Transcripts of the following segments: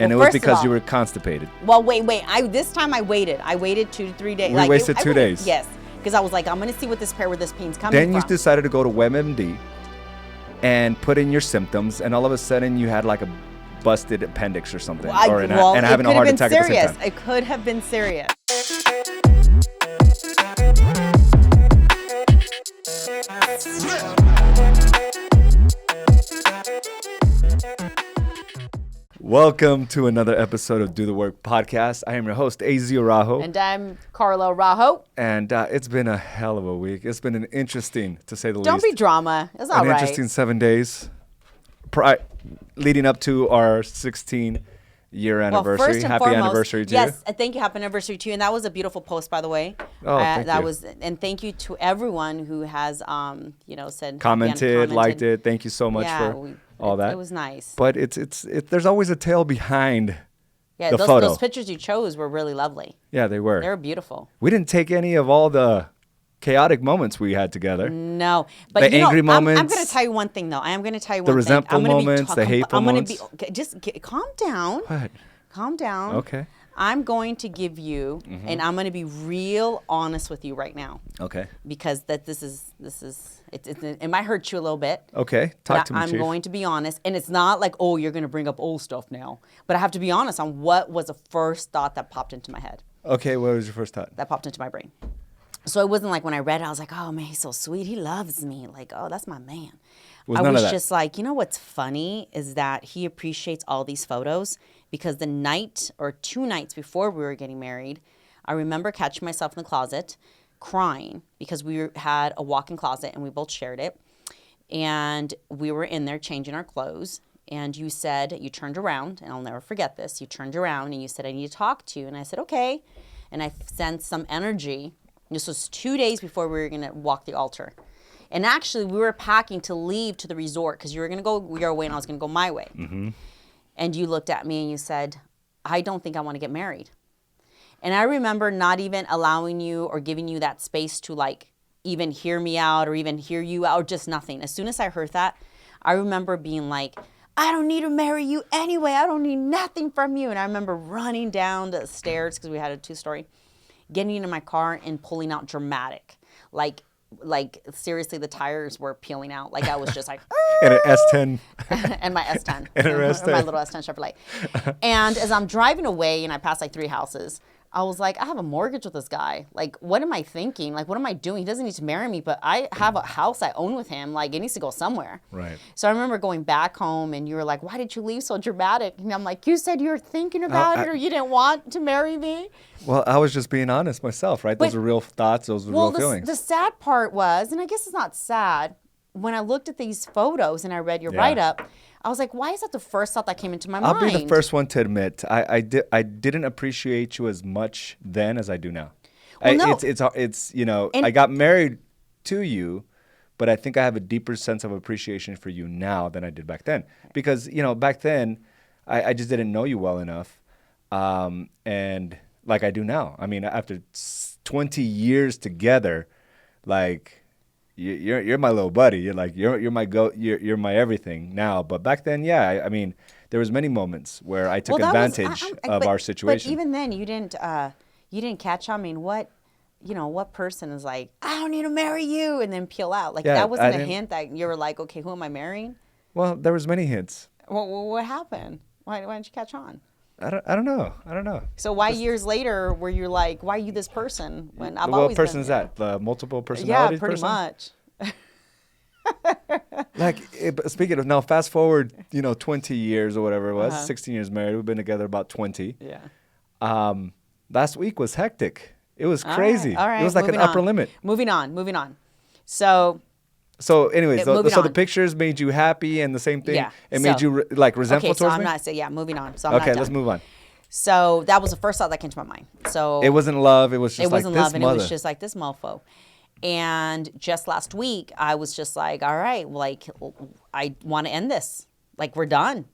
And it was because you were constipated. Well, wait. This time I waited. I waited 2 to 3 days. We wasted 2 days. Yes. Because I was like, I'm going to see where this pain's coming from. Then you decided to go to WebMD and put in your symptoms, and all of a sudden you had like a busted appendix or something, and having a heart attack at the same time. It could have been serious. Welcome to another episode of Do the Work podcast. I am your host, A.Z. Araujo. And I'm Carla Araujo. And it's been a hell of a week. It's been an interesting, to say the least. Don't be drama. It's all right. An interesting 7 days leading up to our 16-year anniversary. Well, first and Happy foremost, anniversary to you. Yes, thank you. Happy anniversary to you. And that was a beautiful post, by the way. Oh, thank you. And thank you to everyone who has, said, commented, liked it. Thank you so much for all that. It was nice. But there's always a tale behind the photo. Those pictures you chose were really lovely. Yeah, they were. They were beautiful. We didn't take any of all the chaotic moments we had together. No. But the angry moments. I'm going to tell you one thing, though. I am going to tell you one thing. The resentful moments, the hateful moments. Calm down. What? Calm down. Okay. I'm going to give you, and I'm going to be real honest with you right now. Okay. Because it might hurt you a little bit. Okay, talk to me, I'm Chief. going to be honest, and it's not like, oh, you're going to bring up old stuff now. But I have to be honest on what was the first thought that popped into my head. Okay, what was your first thought? That popped into my brain. So it wasn't like when I read it, I was like, oh, man, he's so sweet. He loves me. Like, oh, that's my man. I was just like, you know what's funny is that he appreciates all these photos because the night or 2 nights before we were getting married, I remember catching myself in the closet crying because we had a walk-in closet and we both shared it. And we were in there changing our clothes. And you said, you turned around, and I'll never forget this. You turned around and you said, I need to talk to you. And I said, okay. And I sensed some energy. This was 2 days before we were going to walk the altar. And actually, we were packing to leave to the resort because you were going to go your way and I was going to go my way. Mm-hmm. And you looked at me and you said, I don't think I want to get married. And I remember not even allowing you or giving you that space to like even hear me out or even hear you out or just nothing. As soon as I heard that, I remember being like, I don't need to marry you anyway. I don't need nothing from you. And I remember running down the stairs because we had a 2-story, getting into my car and pulling out dramatic. Like seriously, the tires were peeling out. Like I was just like, and an S10. And my S10. And an S10. My little S10 Chevrolet. And as I'm driving away and I passed like 3 houses, I was like, I have a mortgage with this guy. Like, what am I thinking? Like, what am I doing? He doesn't need to marry me, but I have a house I own with him. Like, it needs to go somewhere. Right. So I remember going back home and you were like, why did you leave so dramatic? And I'm like, you said you were thinking about it or you didn't want to marry me? Well, I was just being honest myself, right? Those are real thoughts. Those are real feelings. The sad part was, and I guess it's not sad, when I looked at these photos and I read your write-up, I was like, why is that the first thought that came into my mind? I'll be the first one to admit, I didn't appreciate you as much then as I do now. Well, It's I got married to you, but I think I have a deeper sense of appreciation for you now than I did back then. Because, back then, I just didn't know you well enough. And like I do now. I mean, after 20 years together, like... You're my little buddy. You're like you're my everything now. But back then, I mean, there was many moments where I took advantage of our situation. But even then, you didn't catch on. I mean, what person is like, I don't need to marry you, and then peel out? Like that wasn't a hint that you were like, okay, who am I marrying? Well, there was many hints. Well, what happened? Why didn't you catch on? I don't know. So why years later were you like, why are you this person when I've always been? What person is that? The multiple personalities person? Yeah, pretty much. Like, speaking of, now fast forward, 20 years or whatever it was, 16 years married. We've been together about 20. Yeah. Last week was hectic. It was crazy. All right. It was like an upper limit. Moving on. So anyways, so the pictures made you happy and the same thing, it made you resentful towards me? Moving on. So I'm not done. Let's move on. So that was the first thought that came to my mind. So it wasn't love, it was just like this mother. And it was just like this mofo. And just last week, I was just like, all right, like I want to end this. Like we're done.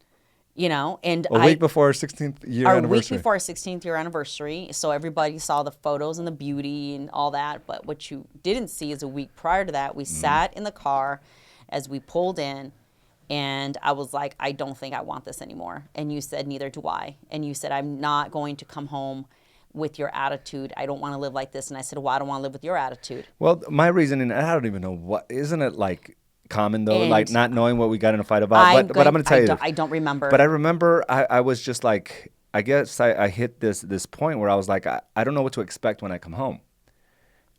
And a week before our 16th year anniversary. A week before our 16th year anniversary. So everybody saw the photos and the beauty and all that. But what you didn't see is a week prior to that, we sat in the car as we pulled in And I was like, I don't think I want this anymore. And you said, neither do I. And you said, I'm not going to come home with your attitude. I don't want to live like this. And I said, well, I don't want to live with your attitude. Well, my reasoning, I don't even know what, isn't it like common though, and like not knowing what we got in a fight about? But I'm going to tell you. I don't remember. But I remember I was just like, I guess I hit this point where I was like, I don't know what to expect when I come home.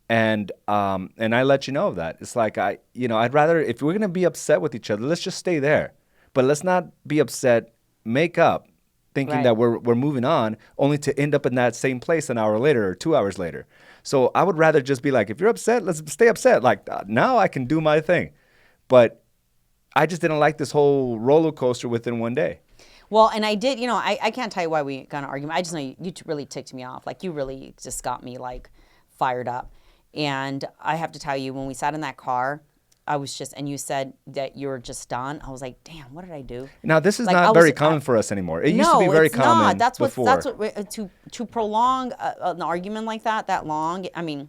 And I let you know of that. It's like, I'd rather, if we're going to be upset with each other, let's just stay there. But let's not be upset, make up, thinking that we're moving on, only to end up in that same place an hour later or 2 hours later. So I would rather just be like, if you're upset, let's stay upset. Like, now I can do my thing. But I just didn't like this whole roller coaster within one day. Well, and I did, I can't tell you why we got in an argument. I just know you really ticked me off. Like, you really just got me, like, fired up. And I have to tell you, when we sat in that car, I was just, and you said that you were just done. I was like, damn, what did I do? Now, this is like, not very common for us anymore. It used to be very common before. That's what, to prolong an argument like that long, I mean,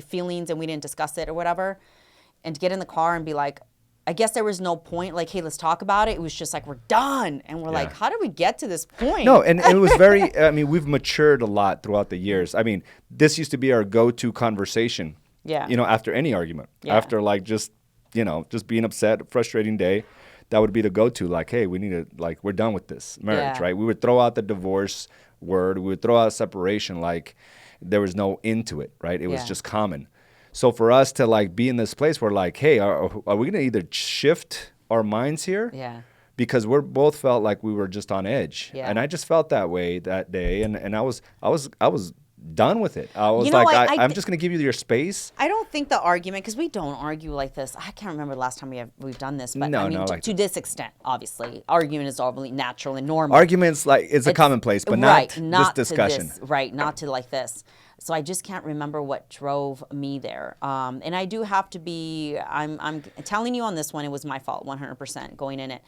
feelings, and we didn't discuss it or whatever, and to get in the car and be like, I guess there was no point, like, hey, let's talk about it. It was just like, we're done. And we're like, how did we get to this point? No, and it was very, I mean, we've matured a lot throughout the years. I mean, this used to be our go-to conversation, after any argument. Yeah. After, like, just being upset, frustrating day, that would be the go-to. Like, hey, we need to, like, we're done with this marriage, right? We would throw out the divorce word. We would throw out separation like there was no end to it, right? It was just common. So for us to like be in this place where like, hey, are we going to either shift our minds here? Yeah. Because we're both felt like we were just on edge. Yeah. And I just felt that way that day. And I was done with it. I was I'm just going to give you your space. I don't think the argument, because we don't argue like this. I can't remember the last time we've done this. But to this extent, obviously. Argument is all really natural and normal. Arguments, like, it's a commonplace, but not this discussion. Not to like this. So I just can't remember what drove me there. And I do have to be, I'm telling you on this one, it was my fault, 100% going in it.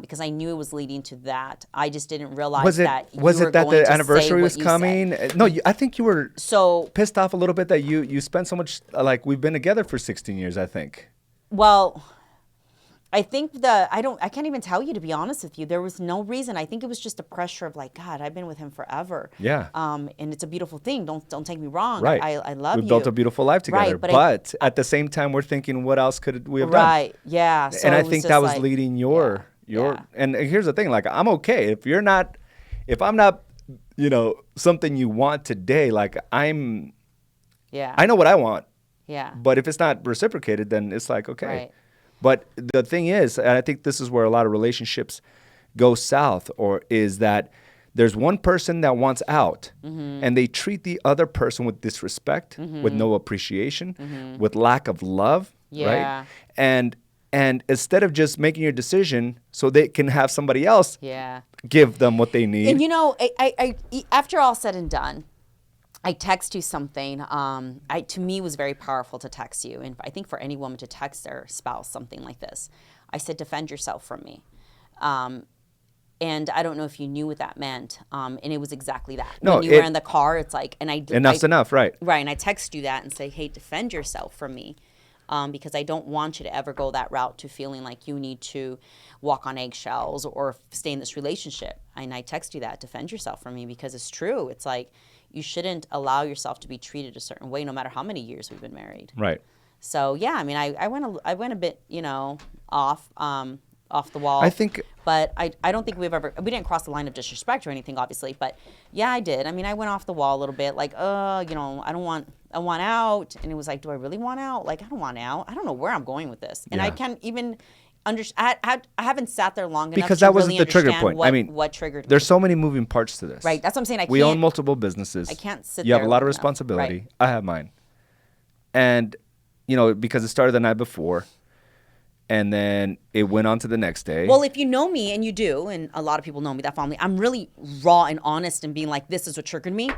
Because I knew it was leading to that. I just didn't realize was it that the anniversary was coming? No, I think you were so pissed off a little bit that you spent so much, like, we've been together for 16 years, I think. Well, I think I can't even tell you, to be honest with you. There was no reason. I think it was just the pressure of like, God, I've been with him forever. Yeah. And it's a beautiful thing. Don't take me wrong. Right. I love you. We built a beautiful life together. Right, but at the same time, we're thinking, what else could we have done? Right. Yeah. So and I think that was leading your. And here's the thing, like, I'm okay if I'm not, something you want today, like I know what I want. Yeah. But if it's not reciprocated, then it's like, okay. Right. But the thing is, and I think this is where a lot of relationships go south, is that there's one person that wants out, and they treat the other person with disrespect, with no appreciation, with lack of love, right? And instead of just making your decision so they can have somebody else give them what they need. And I after all said and done, I text you something. To me, it was very powerful to text you. And I think for any woman to text their spouse something like this, I said, defend yourself from me. And I don't know if you knew what that meant. And it was exactly that. No, when you were in the car, it's like, enough's enough, right? Right. And I text you that and say, hey, defend yourself from me. Because I don't want you to ever go that route to feeling like you need to walk on eggshells or stay in this relationship. And I text you that, defend yourself from me, because it's true. It's like, you shouldn't allow yourself to be treated a certain way, no matter how many years we've been married. Right. So yeah, I mean, I went a bit, off the wall. I think, but I don't think we didn't cross the line of disrespect or anything, obviously. But yeah, I did. I mean, I went off the wall a little bit, like, I want out, and it was like, do I really want out? Like, I don't want out. I don't know where I'm going with this, and I can't even. I haven't sat there long enough because that wasn't the trigger point. What triggered me. There's so many moving parts to this. Right. That's what I'm saying. We own multiple businesses. I can't sit there. You have a lot of responsibility. Right. I have mine. And, because it started the night before, and then it went on to the next day. Well, if you know me, and you do, and a lot of people know me that follow me, I'm really raw and honest and being like, this is what triggered me,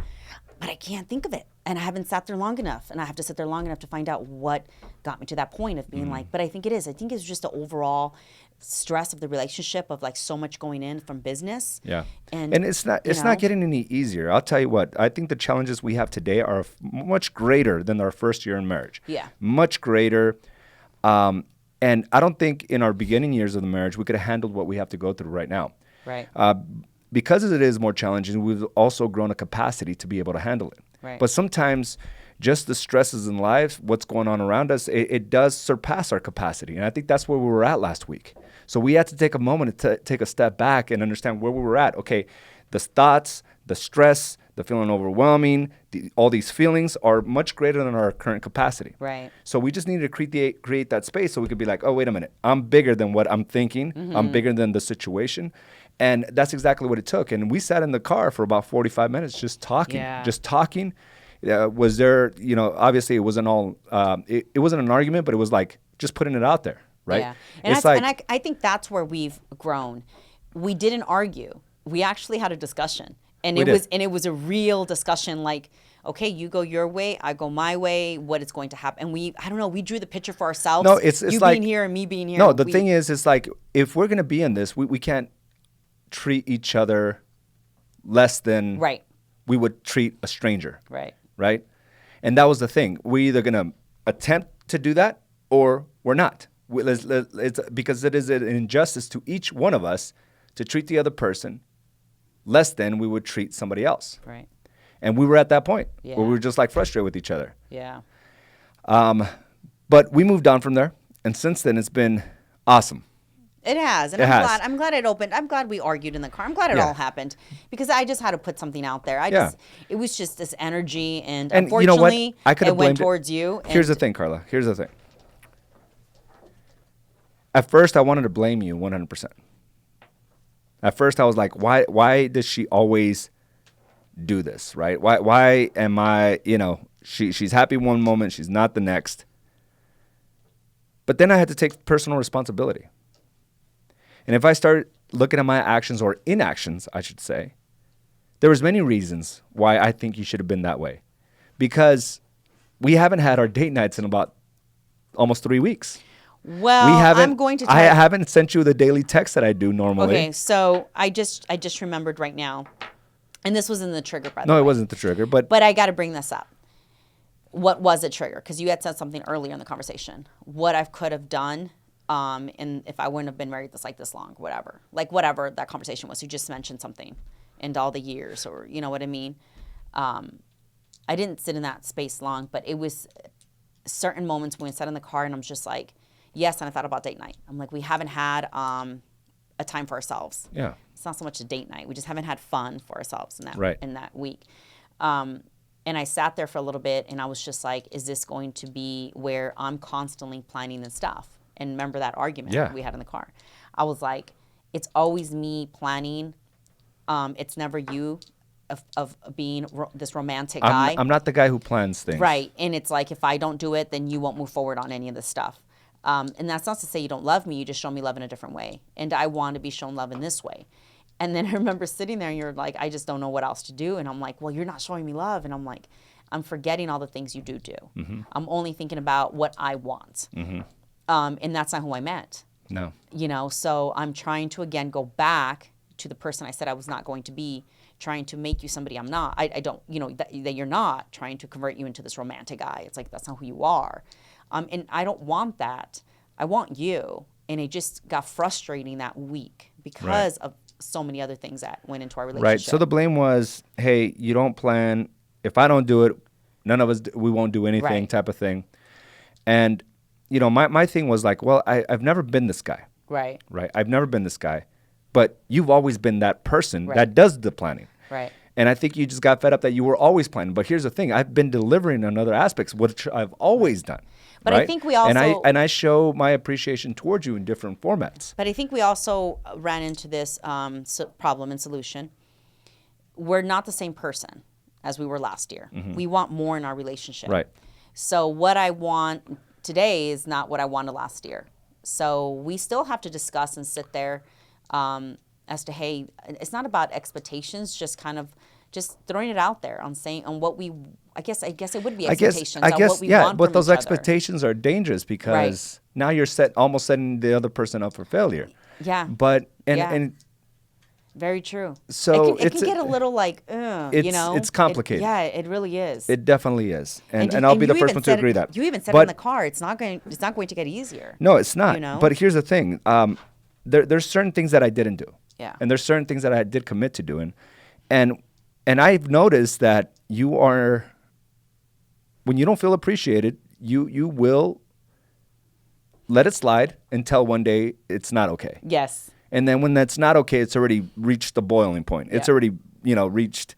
but I can't think of it. And I haven't sat there long enough, and I have to sit there long enough to find out what got me to that point of being like, but I think it is. I think it's just the overall stress of the relationship of like so much going in from business. Yeah. And it's not getting any easier. I'll tell you what, I think the challenges we have today are much greater than our first year in marriage. Yeah. Much greater. And I don't think in our beginning years of the marriage, we could have handled what we have to go through right now. Right. Because it is more challenging, we've also grown a capacity to be able to handle it. Right. But sometimes just the stresses in life, what's going on around us, it does surpass our capacity. And I think that's where we were at last week. So we had to take a moment to take a step back and understand where we were at. Okay, the thoughts, the stress, the feeling overwhelming, all these feelings are much greater than our current capacity. Right. So we just needed to create that space so we could be like, oh, wait a minute, I'm bigger than what I'm thinking. Mm-hmm. I'm bigger than the situation. And that's exactly what it took. And we sat in the car for about 45 minutes just talking. Was there, obviously it wasn't all, it wasn't an argument, but it was like just putting it out there, right? Yeah. And I think that's where we've grown. We didn't argue. We actually had a discussion. And it was a real discussion, like, okay, you go your way, I go my way, what is going to happen? And we drew the picture for ourselves. No, it's you like, being here and me being here. No, the thing is, it's like, if we're going to be in this, we can't treat each other less than we would treat a stranger. Right? And that was the thing. We're either going to attempt to do that or we're not. It's because it is an injustice to each one of us to treat the other person less than we would treat somebody else. Right. And we were at that point where we were just like frustrated with each other. Yeah. But we moved on from there. And since then, it's been awesome. It has. And I'm glad it opened. I'm glad we argued in the car. I'm glad it all happened because I just had to put something out there. It was just this energy. And unfortunately, you know what? I could have it went towards you. Here's the thing, Carla. Here's the thing. At first, I wanted to blame you 100%. At first, I was like, why does she always do this, right? Why am I, she's happy one moment, she's not the next. But then I had to take personal responsibility. And if I start looking at my actions or inactions, I should say, there was many reasons why I think you should have been that way. Because we haven't had our date nights in about almost 3 weeks. Well, I'm going to I haven't sent you the daily text that I do normally. Okay, so I just remembered right now, and this was in the trigger, by the way. No, it wasn't the trigger, but I got to bring this up. What was a trigger? Because you had said something earlier in the conversation. What I could have done, and if I wouldn't have been married this long, whatever that conversation was. You just mentioned something, and all the years, or you know what I mean. I didn't sit in that space long, but it was certain moments when we sat in the car, and I'm just like. Yes, and I thought about date night. I'm like, we haven't had a time for ourselves. Yeah. It's not so much a date night. We just haven't had fun for ourselves in that week. And I sat there for a little bit, and I was just like, is this going to be where I'm constantly planning this stuff? And remember that argument we had in the car. I was like, it's always me planning. It's never you of being this romantic guy. I'm not the guy who plans things. Right. And it's like, if I don't do it, then you won't move forward on any of this stuff. And that's not to say you don't love me. You just show me love in a different way. And I want to be shown love in this way. And then I remember sitting there and you're like, I just don't know what else to do. And I'm like, well, you're not showing me love. And I'm like, I'm forgetting all the things you do. Mm-hmm. I'm only thinking about what I want. Mm-hmm. And that's not who I met. No. So I'm trying to, again, go back to the person I said I was not going to be, trying to make you somebody I'm not. I don't, that you're not, trying to convert you into this romantic guy. It's like, that's not who you are. And I don't want that. I want you. And it just got frustrating that week because of so many other things that went into our relationship. Right. So the blame was, hey, you don't plan. If I don't do it, none of us, we won't do anything type of thing. And, my thing was like, well, I've never been this guy. Right. I've never been this guy. But you've always been that person that does the planning. Right. And I think you just got fed up that you were always planning. But here's the thing. I've been delivering on other aspects, which I've always done. But I think we also... And I show my appreciation towards you in different formats. But I think we also ran into this problem and solution. We're not the same person as we were last year. Mm-hmm. We want more in our relationship. Right. So what I want today is not what I wanted last year. So we still have to discuss and sit there as to, hey, it's not about expectations, just kind of just throwing it out there on saying on what we... I guess it would be expectations on what we want but from those each expectations are dangerous because now you're almost setting the other person up for failure. Yeah. But and Very true. So it can get a little like, it's complicated. It really is. It definitely is, and I'll be the first one to agree that. You even said in the car, it's not going to get easier. No, it's not. But here's the thing: there's certain things that I didn't do, and there's certain things that I did commit to doing, and I've noticed that you are, when you don't feel appreciated, you will let it slide until one day it's not okay. Yes. And then when that's not okay, it's already reached the boiling point. It's already, reached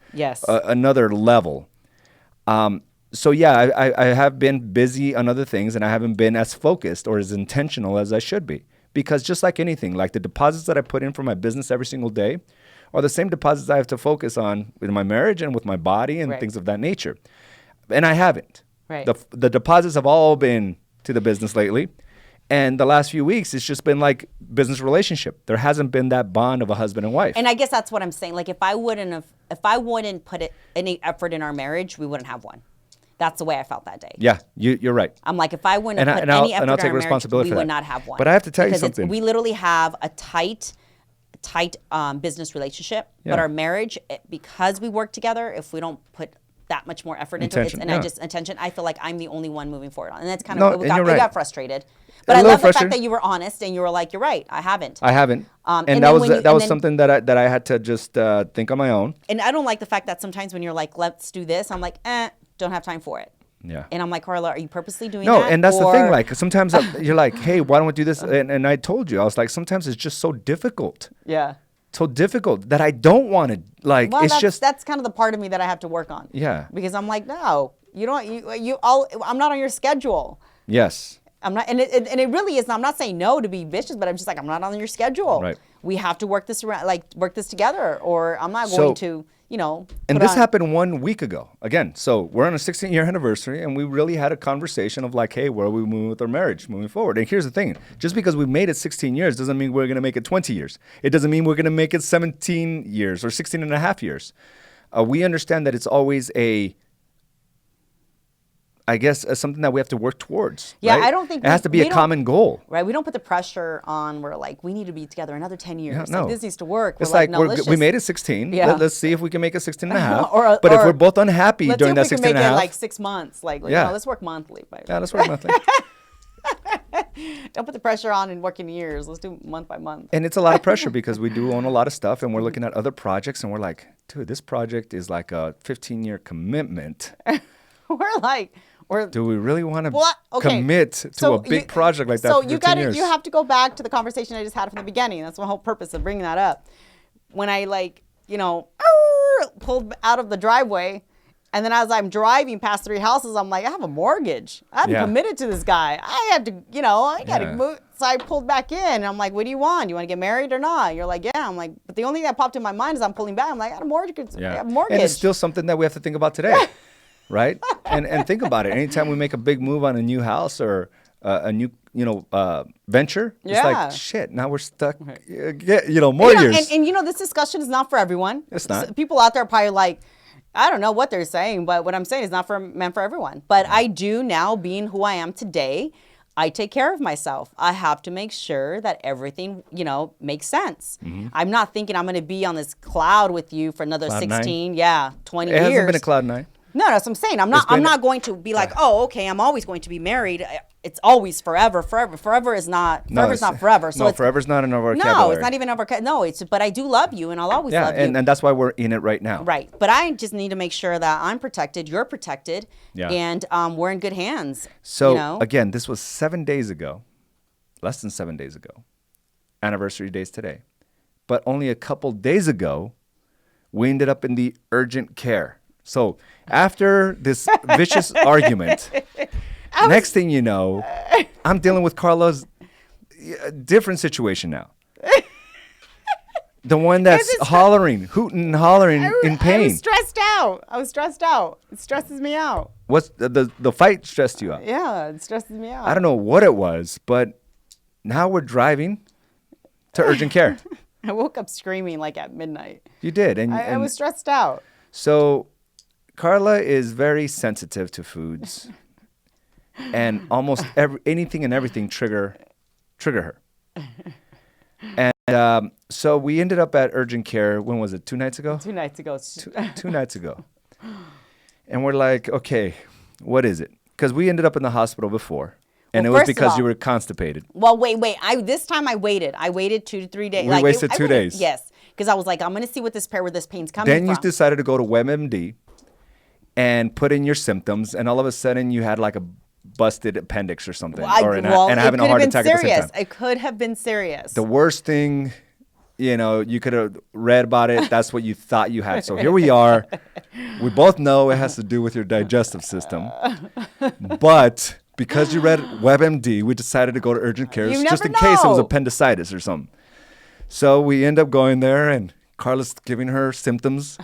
another level. So yeah, I have been busy on other things, and I haven't been as focused or as intentional as I should be. Because just like anything, like the deposits that I put in for my business every single day are the same deposits I have to focus on in my marriage and with my body and things of that nature. And I haven't. Right. The deposits have all been to the business lately. And the last few weeks, it's just been like business relationship. There hasn't been that bond of a husband and wife. And I guess that's what I'm saying. Like if I wouldn't put any effort in our marriage, we wouldn't have one. That's the way I felt that day. Yeah, you're right. I'm like, if I wouldn't have put any effort in our marriage, we would not have one. But I have to tell you something. We literally have a tight business relationship. Yeah. But our marriage, because we work together, if we don't put that much more effort into it, I feel like I'm the only one moving forward on. And that's kind of, we got frustrated. But I love the fact that you were honest and you were like, you're right, I haven't. And that was something that I had to just think on my own. And I don't like the fact that sometimes when you're like, let's do this, I'm like, don't have time for it. Yeah. And I'm like, Carla, are you purposely doing that? No, and that's the thing. Like sometimes you're like, hey, why don't we do this? And I told you, I was like, sometimes it's just so difficult. Yeah. So difficult that I don't want to, like, well, that's kind of the part of me that I have to work on. Yeah. Because I'm like, no, I'm not on your schedule. Yes. I'm not, and it really is. I'm not saying no to be vicious, but I'm just like, I'm not on your schedule. Right. We have to work this together, or I'm not going to, And this happened 1 week ago. Again, so we're on a 16-year anniversary, and we really had a conversation of like, hey, where are we moving with our marriage moving forward? And here's the thing: just because we made it 16 years doesn't mean we're going to make it 20 years. It doesn't mean we're going to make it 17 years or 16 and a half years. We understand that it's always something that we have to work towards. Yeah, right? I don't think it has to be a common goal. Right, we don't put the pressure on. We're like, we need to be together another 10 years. Yeah, no. Like, this needs to work. It's like we made it 16. Yeah. Let's see if we can make it 16 and a half. But if we're both unhappy during that 16 and a half. Let's see if we can make it like 6 months. No, let's work monthly. Yeah, let's work monthly. Don't put the pressure on and work in years. Let's do month by month. And it's a lot of pressure because we do own a lot of stuff, and we're looking at other projects, and we're like, dude, this project is like a 15-year commitment. We're like... do we really want to commit to a big project like that for 15 years? You have to go back to the conversation I just had from the beginning. That's the whole purpose of bringing that up. When I pulled out of the driveway, and then as I'm driving past 3 houses, I'm like, I have a mortgage. I'm committed to this guy. I have to, I got to move. So I pulled back in, and I'm like, what do you want? You want to get married or not? You're like, yeah. I'm like, but the only thing that popped in my mind is I'm pulling back. I'm like, I got a mortgage. Yeah. I have a mortgage. And it's still something that we have to think about today. Right? And think about it. Anytime we make a big move on a new house or a new, venture, it's like, shit, now we're stuck, more years. And this discussion is not for everyone. It's not. People out there are probably like, I don't know what they're saying, but what I'm saying is not meant for everyone. But I do now, being who I am today, I take care of myself. I have to make sure that everything, makes sense. Mm-hmm. I'm not thinking I'm going to be on this cloud with you for another cloud 16, 20 years. It hasn't been a cloud 9. No, that's what I'm saying. I'm not going to be like, oh, okay, I'm always going to be married. It's always forever. Forever is not. Forever's not forever. So forever's not in our vocabulary. No, it's not even our vocabulary. No, but I do love you, and I'll always love you. And that's why we're in it right now. Right, but I just need to make sure that I'm protected, you're protected, and we're in good hands. So again, this was 7 days ago, less than 7 days ago. Anniversary days today, but only a couple days ago, we ended up in the urgent care. So after this vicious argument, next thing you know, I'm dealing with Carla's different situation now. The one that's hooting and hollering in pain. I was stressed out. It stresses me out. What's the fight stressed you out? Yeah, it stresses me out. I don't know what it was, but now we're driving to urgent care. I woke up screaming like at midnight. You did. And I was stressed out. So Carla is very sensitive to foods, and almost anything and everything trigger her. And So we ended up at urgent care. When was it? 2 nights ago? 2 nights ago. Two nights ago. And we're like, okay, what is it? Because we ended up in the hospital before. And it was because you were constipated. Well, wait. This time I waited. I waited 2 to 3 days. We wasted 2 days. Yes. Because I was like, I'm going to see where this pain's coming from. Then you decided to go to WebMD and put in your symptoms. And all of a sudden you had like a busted appendix or something. And having a heart attack at the same time. It could have been serious. The worst thing, you could have read about it. That's what you thought you had. So here we are. We both know it has to do with your digestive system. But because you read WebMD, we decided to go to urgent care just in case it was appendicitis or something. So we end up going there, and Carla's giving her symptoms,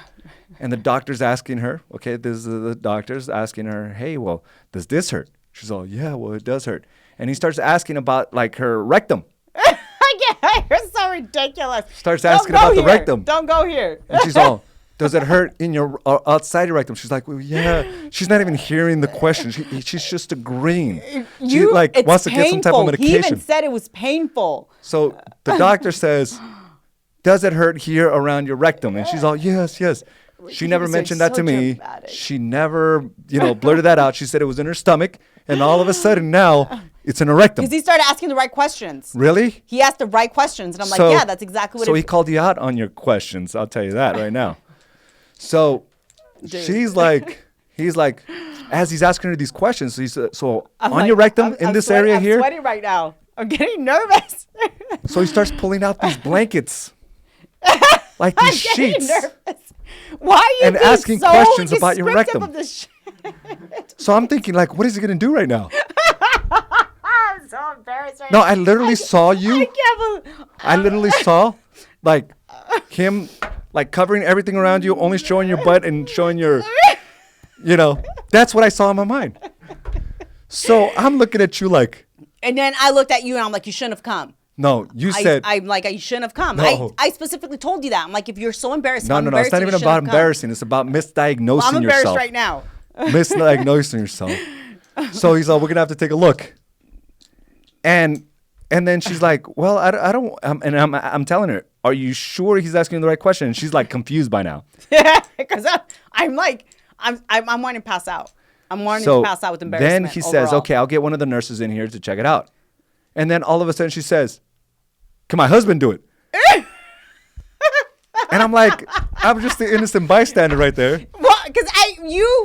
and the doctor's asking her, the doctor's asking her, hey, well, does this hurt? She's all, yeah, well, it does hurt. And he starts asking about, like, her rectum. You're so ridiculous. Starts asking about the rectum. Don't go here. And she's all, does it hurt in your outside your rectum? She's like, well, yeah. She's not even hearing the question. She's just agreeing. She wants to get some type of medication. He even said it was painful. So the doctor says, does it hurt here around your rectum? And she's all, yes. She never mentioned that to me. Dramatic. She never, blurted that out. She said it was in her stomach. And all of a sudden now it's in her rectum. Because he started asking the right questions. Really? He asked the right questions. And I'm like, yeah, that's exactly what So he called you out on your questions. I'll tell you that right now. So he's like, as he's asking her these questions, on your rectum in this area here? I'm sweating right now. I'm getting nervous. So he starts pulling out these blankets, like these sheets. Nervous. Why are you and asking so questions about your rectum? Of the So I'm thinking, like, what is he going to do right now? I'm so embarrassed right now. No, I literally saw you. I can't believe. I literally saw, like, him, like, covering everything around you, only showing your butt and showing your, that's what I saw in my mind. So I'm looking at you like. And then I looked at you and I'm like, you shouldn't have come. No, you said. I'm like, you shouldn't have come. No. I specifically told you that. I'm like, if you're so embarrassed, No, it's not even about embarrassing. It's about misdiagnosing yourself. I'm embarrassed right now. Misdiagnosing yourself. So he's like, we're going to have to take a look. And then she's like, well, I don't. And I'm telling her, are you sure he's asking the right question? And she's like confused by now. Yeah, because I'm wanting to pass out. I'm wanting to pass out with embarrassment. Then he says, okay, I'll get one of the nurses in here to check it out. And then all of a sudden she says, can my husband do it? And I'm like, I'm just the innocent bystander right there. Well, because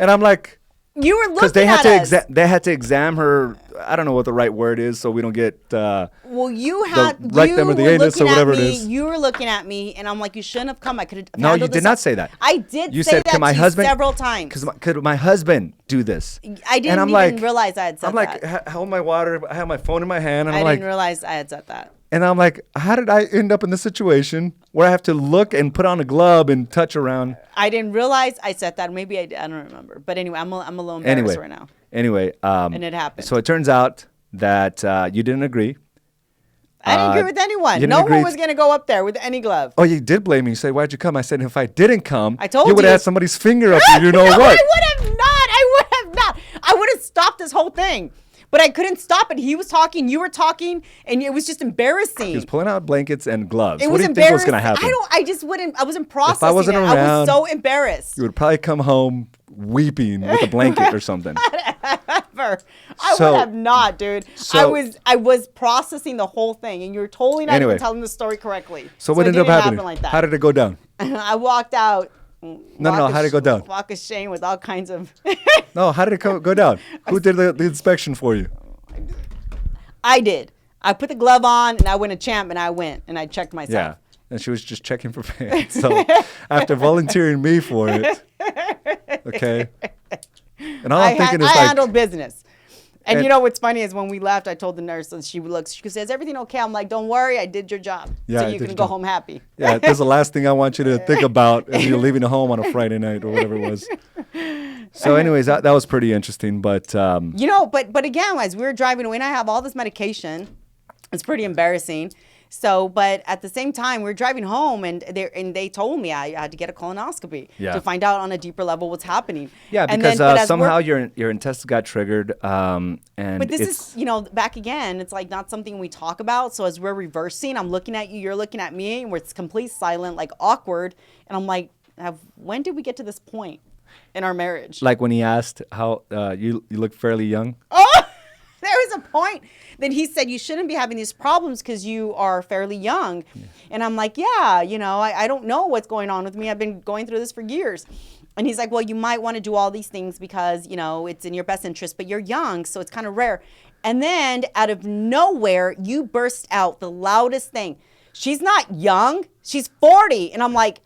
and I'm like, you were looking at us. They had to examine her. I don't know what the right word is, so we don't get well, you had the rectum or the anus or whatever it is. You were looking at me, and I'm like, you shouldn't have come. I could have. No, you did not say that. I did. You say said, that "Can my husband?" Several times. Could my husband do this? I didn't even realize I had said that. I'm like, hold my water. I have my phone in my hand. And I didn't realize I had said that. And I'm like, how did I end up in this situation where I have to look and put on a glove and touch around? I didn't realize I said that. Maybe I don't remember. But anyway, I'm a little embarrassed right now. Anyway. And it happened. So it turns out that you didn't agree. I didn't agree with anyone. No one was going to go up there with any glove. Oh, you did blame me. You said, why'd you come? I said, if I didn't come, I told you would have had somebody's finger up you know no, what. I would have not. I would have stopped this whole thing. But I couldn't stop it. He was talking, you were talking, and it was just embarrassing. He was pulling out blankets and gloves. What do you think was going to happen? I wasn't processing I wasn't around, I was so embarrassed. You would probably come home weeping with a blanket or something. Whatever. I would have not, dude. I was processing the whole thing, and you're totally not even telling the story correctly. So what ended up happening? Like that. How did it go down? I walked out. No. How did it go down? Walk of shame with all kinds of. No, how did it go down? Who did the inspection for you? I did. I put the glove on, and I went to Champ, and I checked myself. Yeah, and she was just checking for pants. So after volunteering me for it, okay. And all I'm thinking is I handled business. And you know what's funny is when we left, I told the nurse, and she looks, she says, everything okay? I'm like, don't worry, I did your job. Yeah, so you can go home happy. Yeah, that's the last thing I want you to think about as you're leaving home on a Friday night or whatever it was. So anyways, that was pretty interesting. But but again, as we were driving away, and I have all this medication, it's pretty embarrassing. So, but at the same time, we're driving home, and they told me I had to get a colonoscopy to find out on a deeper level what's happening. Yeah, because somehow your intestines got triggered. But this is, back again, it's like not something we talk about. So as we're reversing, I'm looking at you, you're looking at me, and it's complete silent, like awkward. And I'm like, when did we get to this point in our marriage? Like when he asked how you look fairly young. Oh, there was a point that he said you shouldn't be having these problems because you are fairly young. Yeah. And I'm like, yeah, I don't know what's going on with me. I've been going through this for years. And he's like, well, you might want to do all these things because, it's in your best interest, but you're young, so it's kind of rare. And then out of nowhere, you burst out the loudest thing. She's not young. She's 40. And I'm like,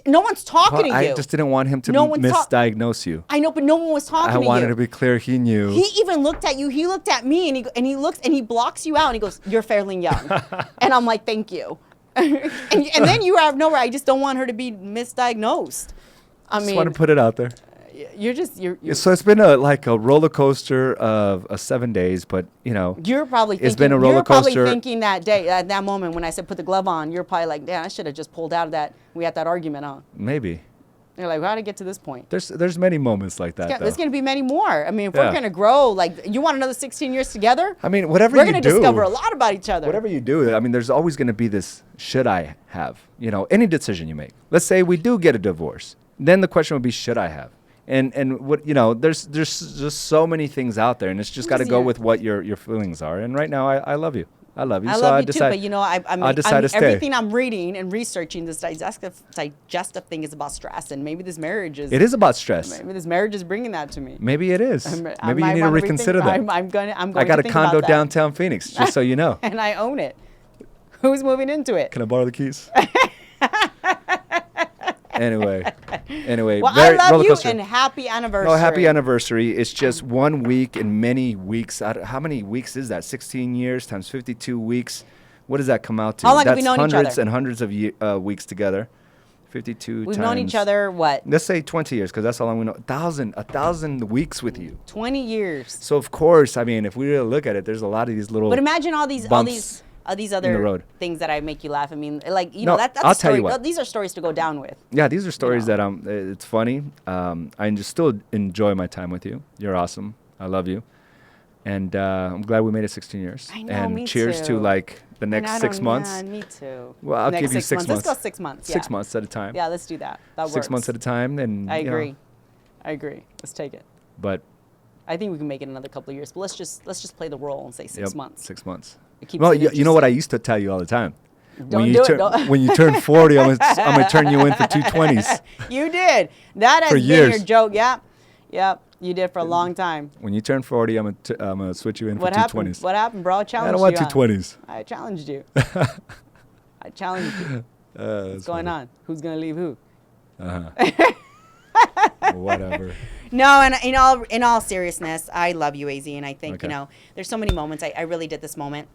no one's talking to you. I just didn't want him to misdiagnose you. I know, but no one was talking to you. I wanted to be clear he knew. He even looked at you. He looked at me, and he looks and he blocks you out, and he goes, "You're fairly young." And I'm like, "Thank you." and then you out of nowhere, I just don't want her to be misdiagnosed. I just want to put it out there. You're so it's been a roller coaster of 7 days, but you're probably thinking, it's been a roller coaster. You're probably thinking that day, at that moment when I said put the glove on, you're probably like, damn, I should have just pulled out of that. We had that argument on. Maybe. You're like, how did I get to this point? There's many moments like that. There's going to be many more. I mean, if we're going to grow, like, you want another 16 years together? I mean, whatever you do, we're going to discover a lot about each other. Whatever you do, I mean, there's always going to be this should I have, any decision you make. Let's say we do get a divorce. Then the question would be, should I have? And what there's just so many things out there, and it's just got to go with what your feelings are. And right now, I love you. I love you. I so love I you decide, too, but I decide to stay. Everything I'm reading and researching, this digestive thing is about stress, and maybe this marriage is. It is about stress. Maybe this marriage is bringing that to me. Maybe it is. Maybe you need to reconsider that. I'm going. I got a condo downtown Phoenix, just so you know. And I own it. Who's moving into it? Can I borrow the keys? Anyway, well, I love you and happy anniversary. No, happy anniversary. It's just 1 week in many weeks. How many weeks is that? 16 years times 52 weeks. What does that come out to? How long have we known each other? That's hundreds and hundreds of weeks together. 52 We've known each other, what? Let's say 20 years, because that's how long we know. 1,000 weeks with you. 20 years. So, of course, I mean, if we really look at it, there's a lot of these little But imagine all these other things that I make you laugh. I mean, like, that's a story. These are stories to go down with. Yeah, these are stories that it's funny. I just still enjoy my time with you. You're awesome. I love you. And I'm glad we made it 16 years. I know, and me cheers too. to the next 6 months. Yeah, me too. Well, I'll give you 6 months. Let's go 6 months. Yeah. 6 months at a time. Yeah, let's do that. That works. 6 months at a time. Then I agree. I agree. Let's take it. But I think we can make it another couple of years. But let's just play the role and say 6 months. 6 months. Well, you know what I used to tell you all the time. Don't do it. When you turn 40, I'm gonna turn you in for 2 20s. You did. That has been your joke. Yep. You did for a long time. When you turn 40, I'm gonna switch you in for 2 20s. What happened, bro? I challenged you. I don't want 2 20s. I challenged you. I challenged you. What's going on? Who's gonna leave who? Whatever. No, and in all seriousness, I love you, A.Z., and I think there's so many moments. I really did this moment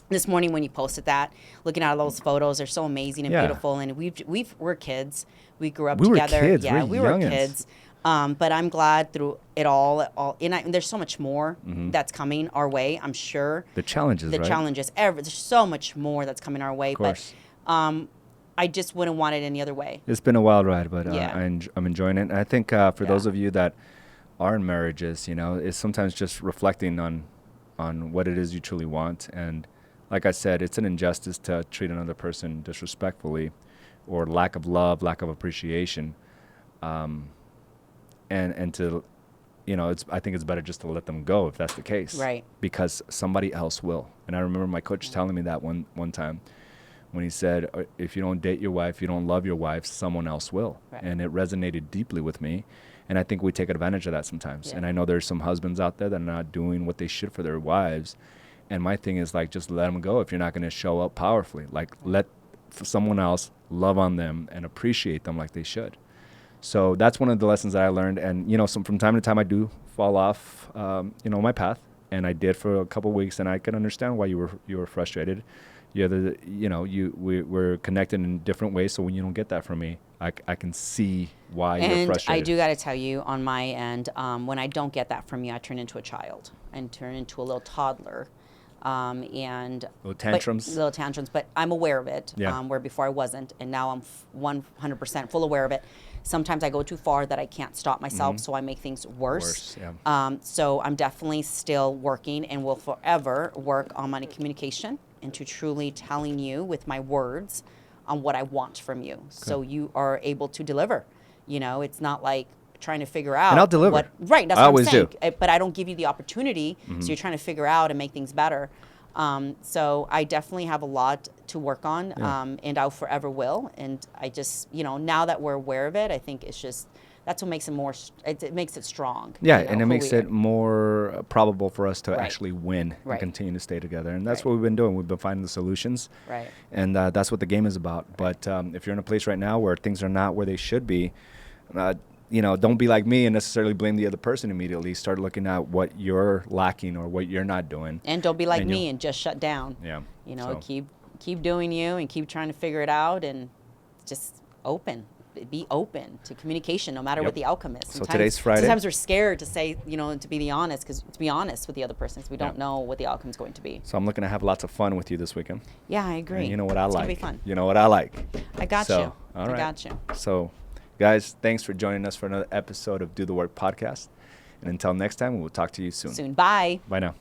this morning when you posted that, looking at all those photos. They're so amazing and beautiful, and we're kids. We grew up together. Kids. Yeah, we were kids. But I'm glad through it all, and there's so much more that's coming our way. I'm sure the challenges. There's so much more that's coming our way. Of course. But I just wouldn't want it any other way. It's been a wild ride, but I'm enjoying it. And I think for those of you that are in marriages, it's sometimes just reflecting on what it is you truly want. And like I said, it's an injustice to treat another person disrespectfully, or lack of love, lack of appreciation, and to, I think it's better just to let them go if that's the case, right? Because somebody else will. And I remember my coach telling me that one time, when he said, if you don't date your wife, you don't love your wife, someone else will. Right. And it resonated deeply with me. And I think we take advantage of that sometimes. Yeah. And I know there's some husbands out there that are not doing what they should for their wives. And my thing is, just let them go if you're not going to show up powerfully. Let someone else love on them and appreciate them like they should. So that's one of the lessons that I learned. And, from time to time I do fall off, my path. And I did for a couple of weeks, and I can understand why you were frustrated. We're connected in different ways. So when you don't get that from me, I can see why you're frustrated. And I do got to tell you, on my end, when I don't get that from you, I turn into a child and turn into a little toddler. and little tantrums. But I'm aware of it. Yeah. Where before I wasn't, and now I'm 100% full aware of it. Sometimes I go too far that I can't stop myself, so I make things worse. Yeah. So I'm definitely still working and will forever work on my communication and to truly telling you with my words on what I want from you. So you are able to deliver. You know, it's not like trying to figure out. And I'll deliver. Right, that's I what I'm always saying. do. But I don't give you the opportunity, so you're trying to figure out and make things better. So I definitely have a lot to work on, and I forever will. And I just, now that we're aware of it, I think it's just, that's what makes it more, it makes it strong. Yeah, and it makes it more probable for us to actually win Right. and continue to stay together. And that's what we've been doing. We've been finding the solutions. Right. And that's what the game is about. But if you're in a place right now where things are not where they should be, don't be like me and necessarily blame the other person immediately. Start looking at what you're lacking or what you're not doing. And don't be like me and just shut down. Yeah. Keep doing you and keep trying to figure it out and just be open to communication no matter what the outcome is. So today's Friday. Sometimes we're scared to say, to be honest with the other person because we don't know what the outcome is going to be. So I'm looking to have lots of fun with you this weekend. Yeah, I agree. And you know what I like. It's going to be fun. You know what I like. I got you. All right. I got you. So, guys, thanks for joining us for another episode of Do the Work podcast. And until next time, we will talk to you soon. Bye. Bye now.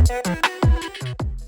Yeah.